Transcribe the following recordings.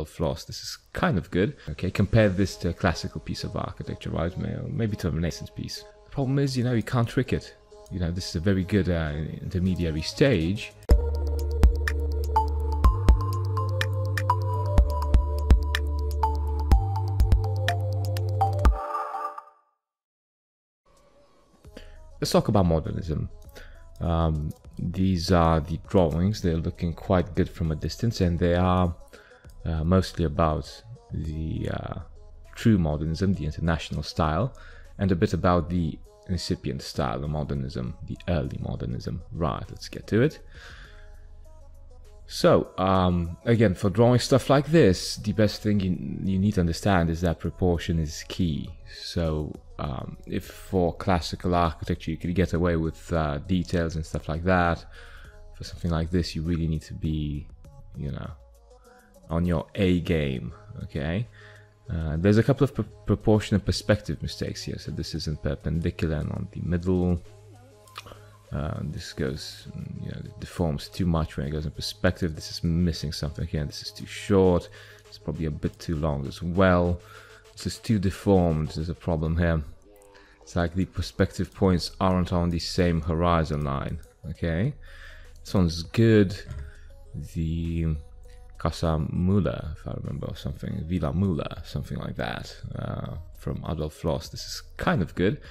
floss. This is kind of good. Okay, compare this to a classical piece of architecture, right? Maybe to a Renaissance piece. The problem is, you can't trick it. This is a very good intermediary stage. Let's talk about modernism. These are the drawings. They're looking quite good from a distance, and they are mostly about the true modernism, the international style, and a bit about the incipient style of modernism, the early modernism. Right, let's get to it. So, again, for drawing stuff like this, the best thing you need to understand is that proportion is key. So, if for classical architecture you could get away with details and stuff like that, for something like this you really need to be, on your A game, okay? There's a couple of proportion and perspective mistakes here. So this isn't perpendicular and on the middle. This goes, it deforms too much when it goes in perspective. This is missing something here. This is too short. It's probably a bit too long as well. This is too deformed. There's a problem here. It's like the perspective points aren't on the same horizon line. Okay, this one's good. The Casa Müller, if I remember, or something, Villa Müller, something like that, from Adolf Floss. This is kind of good,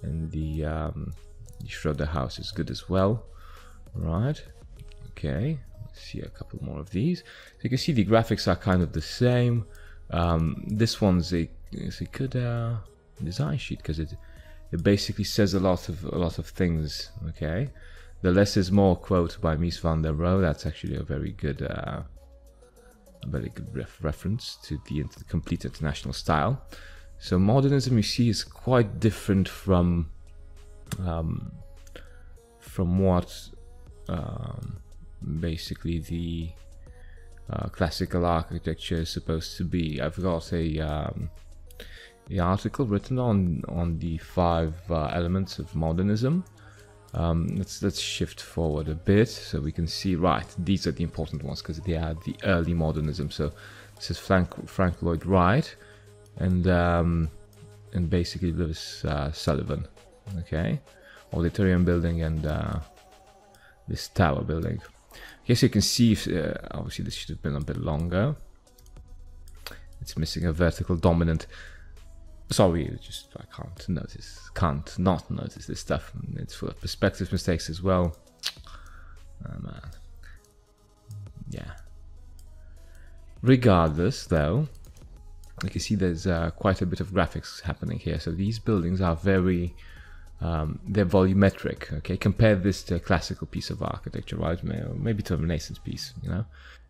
and the Schroeder house is good as well. Right, okay, let's see a couple more of these. So you can see the graphics are kind of the same. This one's a good design sheet because it basically says a lot of things. Okay, the less is more quote by Mies van der Rohe. That's actually a very good reference to the complete international style. So modernism, you see, is quite different from what basically the classical architecture is supposed to be. I've got a article written on the 5 elements of modernism. Let's shift forward a bit so we can see. Right, these are the important ones because they are the early modernism. So this is Frank Lloyd Wright and basically Lewis Sullivan. Okay, Auditorium building and this tower building. Okay, so you can see obviously this should have been a bit longer. It's missing a vertical dominant. Sorry, I can't not notice this stuff. It's full of perspective mistakes as well. Oh, man. Yeah. Regardless, though, you can see there's quite a bit of graphics happening here. So these buildings are very, they're volumetric. Okay, compare this to a classical piece of architecture, right? Maybe to a Renaissance piece. So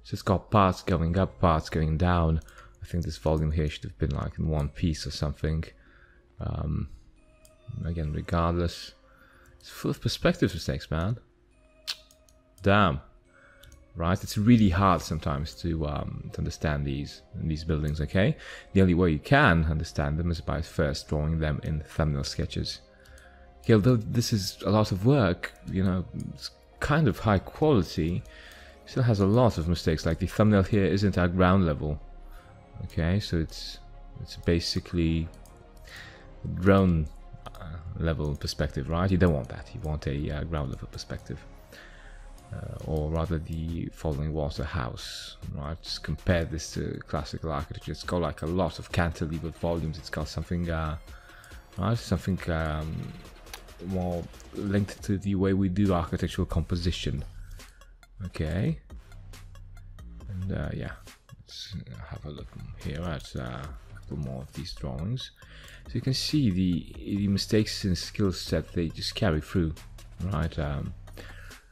it's got parts going up, parts going down. I think this volume here should have been like in one piece or something. Again, regardless, it's full of perspective mistakes, man. Damn. Right, it's really hard sometimes to understand these buildings. Okay, the only way you can understand them is by first drawing them in thumbnail sketches. Okay, although this is a lot of work, it's kind of high quality. It still has a lot of mistakes. Like the thumbnail here isn't at ground level. Okay, so it's basically drone level perspective, right? You don't want that. You want a ground level perspective, or rather the Falling Water house, right? Just compare this to classical architecture. It's got like a lot of cantilevered volumes. It's got something, right? Something more linked to the way we do architectural composition. Okay, and yeah. Let's have a look here at a couple more of these drawings. So you can see the mistakes in skill set, they just carry through, right?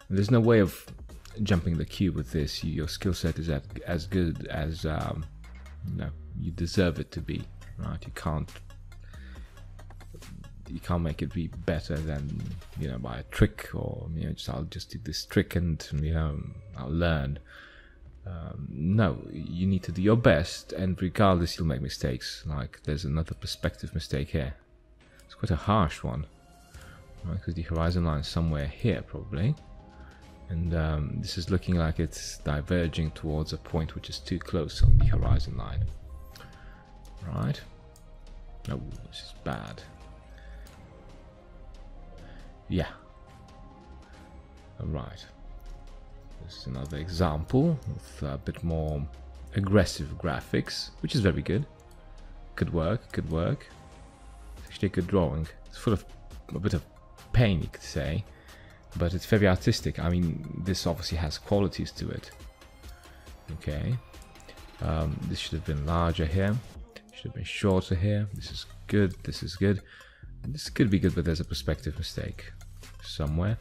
There's no way of jumping the queue with this. Your skill set is as good as you deserve it to be, right? You can't make it be better than by a trick, or I'll just do this trick and I'll learn. No, you need to do your best, and regardless you'll make mistakes. Like there's another perspective mistake here. It's quite a harsh one, right? Because the horizon line is somewhere here probably. And this is looking like it's diverging towards a point which is too close on the horizon line. Right? Oh, this is bad. Yeah. Alright. This is another example with a bit more aggressive graphics, which is very good. Good work, good work. It's actually a good drawing. It's full of a bit of pain, you could say, but it's very artistic. I mean, this obviously has qualities to it. Okay. This should have been larger here. Should have been shorter here. This is good. This is good. This could be good, but there's a perspective mistake somewhere.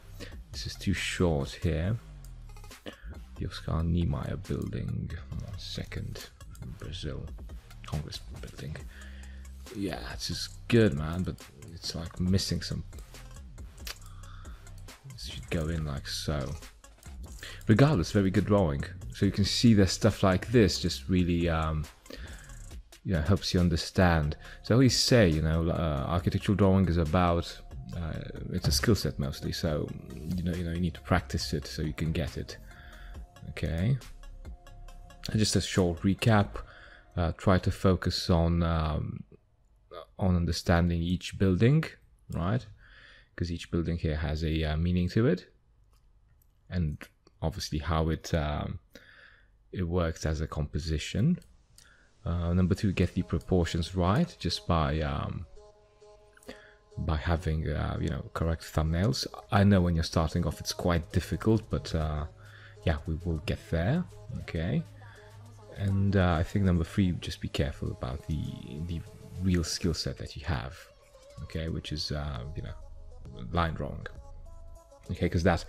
This is too short here. The Oscar Niemeyer building. 1 second. Brazil. Congress building. Yeah, this is good, man, but it's like missing some. This should go in like so. Regardless, very good drawing. So you can see that stuff like this just really helps you understand. So I always say, architectural drawing is about it's a skill set mostly. So you need to practice it so you can get it. Okay. And just a short recap. Try to focus on understanding each building, right? Because each building here has a meaning to it, and obviously how it works as a composition. Number 2, get the proportions right just by having correct thumbnails. I know when you're starting off it's quite difficult, but yeah, we will get there. Okay. And I think number 3, just be careful about the real skill set that you have, okay, which is line drawing, okay, because that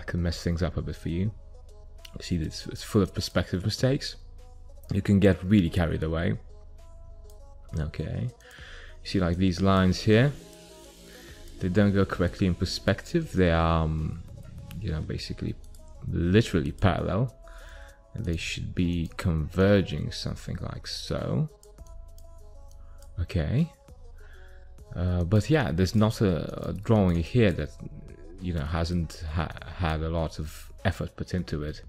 can mess things up a bit for you. See, it's full of perspective mistakes. You can get really carried away. Okay, you see, like these lines here, they don't go correctly in perspective. They are, basically, literally parallel. And they should be converging, something like so. Okay. But yeah, there's not a drawing here that hasn't had a lot of effort put into it.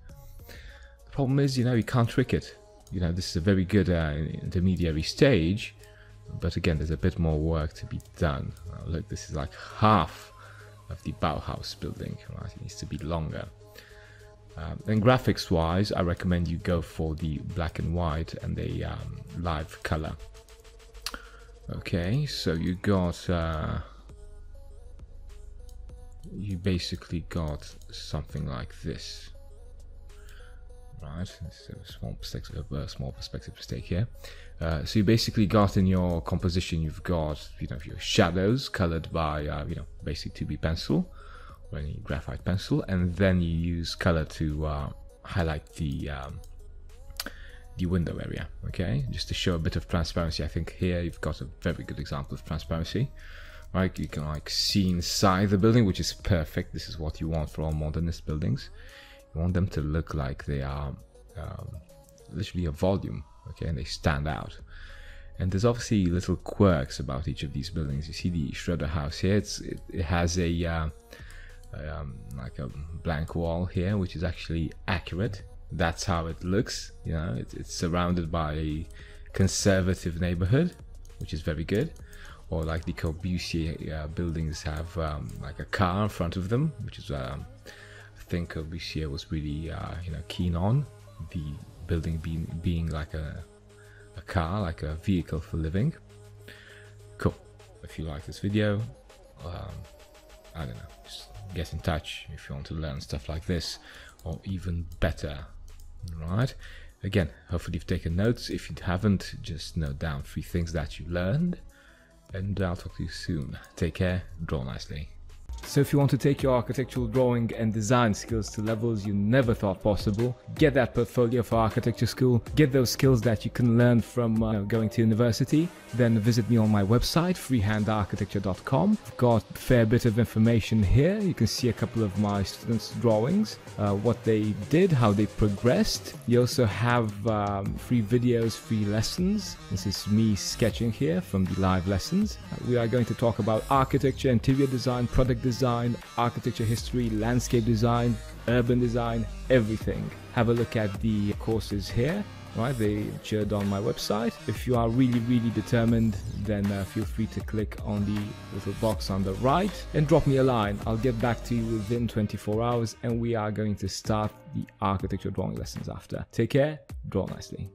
The problem is, you can't trick it. This is a very good intermediary stage, but again, there's a bit more work to be done. Look, this is like half of the Bauhaus building, right? It needs to be longer. And graphics wise, I recommend you go for the black and white and the live color. Okay, so you basically got something like this, right? This is a small perspective mistake here. So you basically got in your composition, you've got your shadows colored by basic 2B pencil. Any graphite pencil, and then you use color to highlight the window area, okay, just to show a bit of transparency. I think here you've got a very good example of transparency, right? You can like see inside the building, which is perfect. This is what you want for all modernist buildings. You want them to look like they are literally a volume, okay, and they stand out. And there's obviously little quirks about each of these buildings. You see the Schroeder house here, it has a like a blank wall here, which is actually accurate. That's how it looks. It's surrounded by a conservative neighborhood, which is very good. Or like the Corbusier buildings have like a car in front of them, which is I think Corbusier was really keen on the building being like a car, like a vehicle for living. Cool. If you like this video, I don't know, just get in touch if you want to learn stuff like this, or even better. Right? Again, hopefully you've taken notes. If you haven't, just note down 3 things that you learned, and I'll talk to you soon. Take care, draw nicely. So if you want to take your architectural drawing and design skills to levels you never thought possible, get that portfolio for architecture school, get those skills that you can learn from going to university, then visit me on my website, freehandarchitecture.com. I've got a fair bit of information here. You can see a couple of my students' drawings, what they did, how they progressed. You also have free videos, free lessons. This is me sketching here from the live lessons. We are going to talk about architecture, interior design, product design, design, architecture history, landscape design, urban design, everything. Have a look at the courses here. Right, they shared on my website. If you are really determined, then feel free to click on the little box on the right and drop me a line. I'll get back to you within 24 hours and we are going to start the architecture drawing lessons after. Take care, draw nicely.